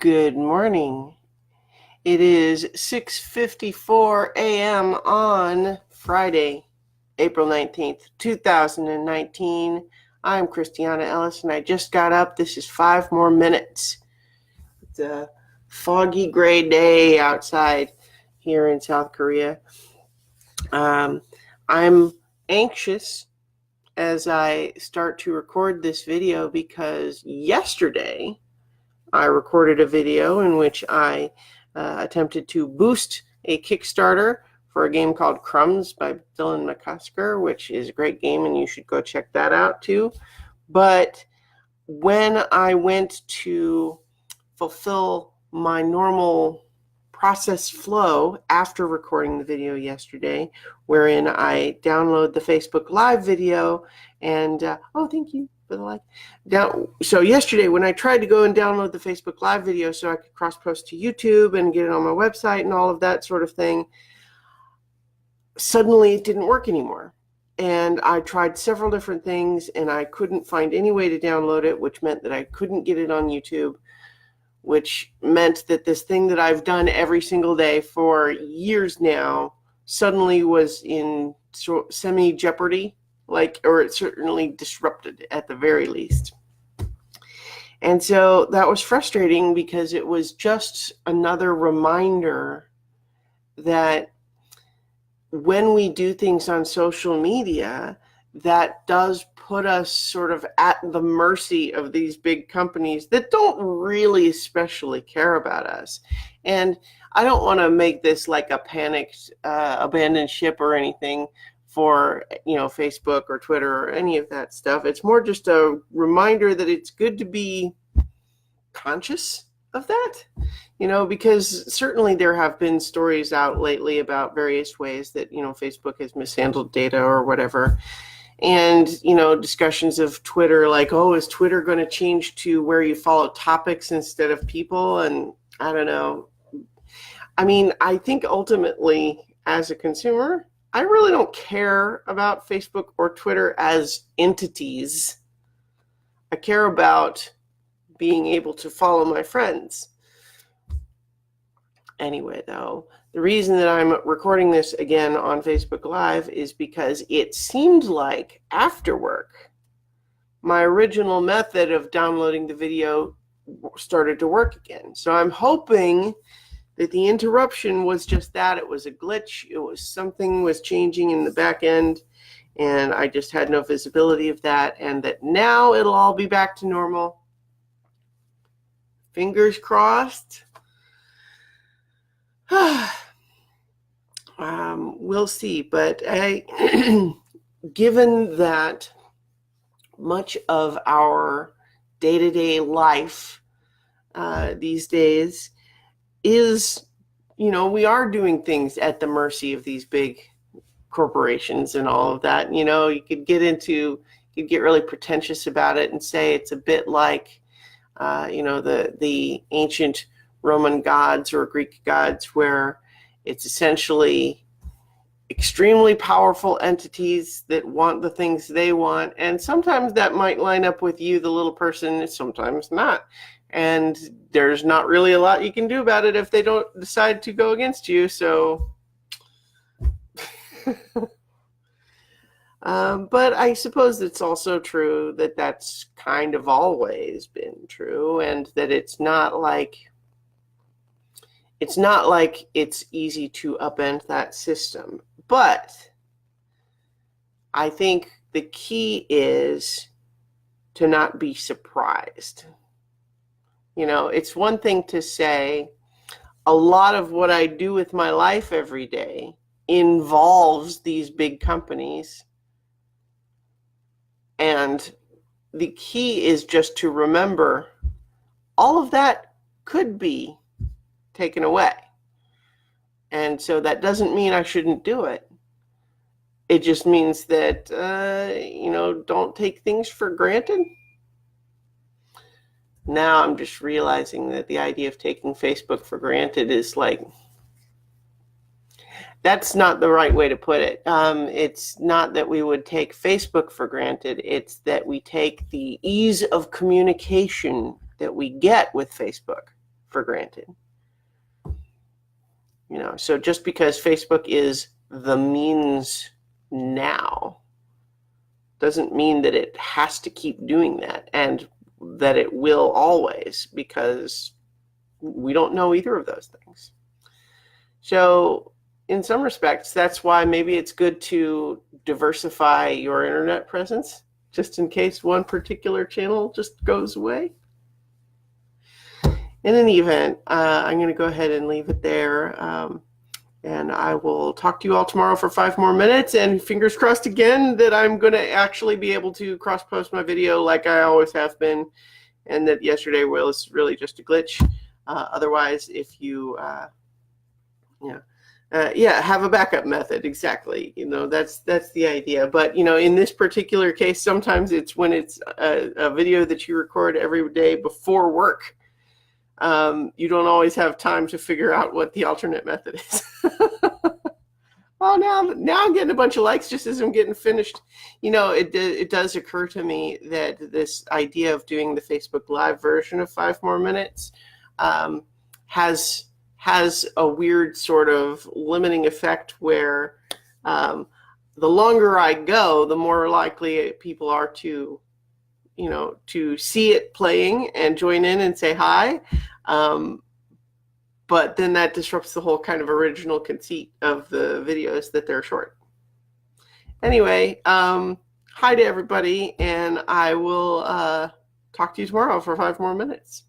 Good morning. It is 6:54 a.m. on Friday, April 19th, 2019. I'm Christiana Ellis, and I just got up. This is 5 more minutes. It's a foggy gray day outside here in South Korea. I'm anxious as I start to record this video because yesterday I recorded a video in which I attempted to boost a Kickstarter for a game called Crumbs by Dylan McCusker, which is a great game and you should go check that out too. But when I went to fulfill my normal process flow after recording the video yesterday, wherein I download the Facebook Live video and, oh, thank you for the like. So yesterday when I tried to go and download the Facebook Live video so I could cross-post to YouTube and get it on my website and all of that sort of thing, suddenly it didn't work anymore. And I tried several different things and I couldn't find any way to download it, which meant that I couldn't get it on YouTube, which meant that this thing that I've done every single day for years now suddenly was in semi-jeopardy, or it certainly disrupted at the very least. And so that was frustrating because it was just another reminder that when we do things on social media, that does put us sort of at the mercy of these big companies that don't really especially care about us. And I don't want to make this like a panicked abandoned ship or anything for Facebook or Twitter or any of that stuff. It's more just a reminder that it's good to be conscious of that, because certainly there have been stories out lately about various ways that Facebook has mishandled data or whatever. And, discussions of Twitter, like, oh, is Twitter going to change to where you follow topics instead of people? And I don't know. I mean, I think ultimately, as a consumer, I really don't care about Facebook or Twitter as entities. I care about being able to follow my friends. Anyway, though, the reason that I'm recording this again on Facebook Live is because it seemed like after work, my original method of downloading the video started to work again. So I'm hoping that the interruption was just that. It was a glitch. It was something was changing in the back end, and I just had no visibility of that, and that now it'll all be back to normal. Fingers crossed. We'll see, but given that much of our day-to-day life these days is, we are doing things at the mercy of these big corporations and all of that. You could get really pretentious about it and say it's a bit like, the ancient Roman gods or Greek gods, where it's essentially extremely powerful entities that want the things they want. And sometimes that might line up with you, the little person, sometimes not. And there's not really a lot you can do about it if they don't decide to go against you. So, but I suppose it's also true that that's kind of always been true, and that it's not like it's easy to upend that system. But I think the key is to not be surprised. It's one thing to say a lot of what I do with my life every day involves these big companies. And the key is just to remember all of that could be taken away. And so that doesn't mean I shouldn't do it. It just means that, don't take things for granted. Now I'm just realizing that the idea of taking Facebook for granted is that's not the right way to put it. It's not that we would take Facebook for granted. It's that we take the ease of communication that we get with Facebook for granted. So just because Facebook is the means now doesn't mean that it has to keep doing that and that it will always, because we don't know either of those things. So in some respects, that's why maybe it's good to diversify your internet presence, just in case one particular channel just goes away. In any event, I'm going to go ahead and leave it there. And I will talk to you all tomorrow for 5 more minutes, and fingers crossed again that I'm going to actually be able to cross-post my video like I always have been, and that yesterday was really just a glitch. Otherwise, if you, have a backup method, exactly. That's the idea. But, in this particular case, sometimes it's when it's a video that you record every day before work. You don't always have time to figure out what the alternate method is. Oh, now I'm getting a bunch of likes just as I'm getting finished. It does occur to me that this idea of doing the Facebook Live version of 5 more minutes has a weird sort of limiting effect where the longer I go, the more likely people are to see it playing and join in and say hi. But then that disrupts the whole kind of original conceit of the videos, that they're short. Anyway, hi to everybody, and I will talk to you tomorrow for 5 more minutes.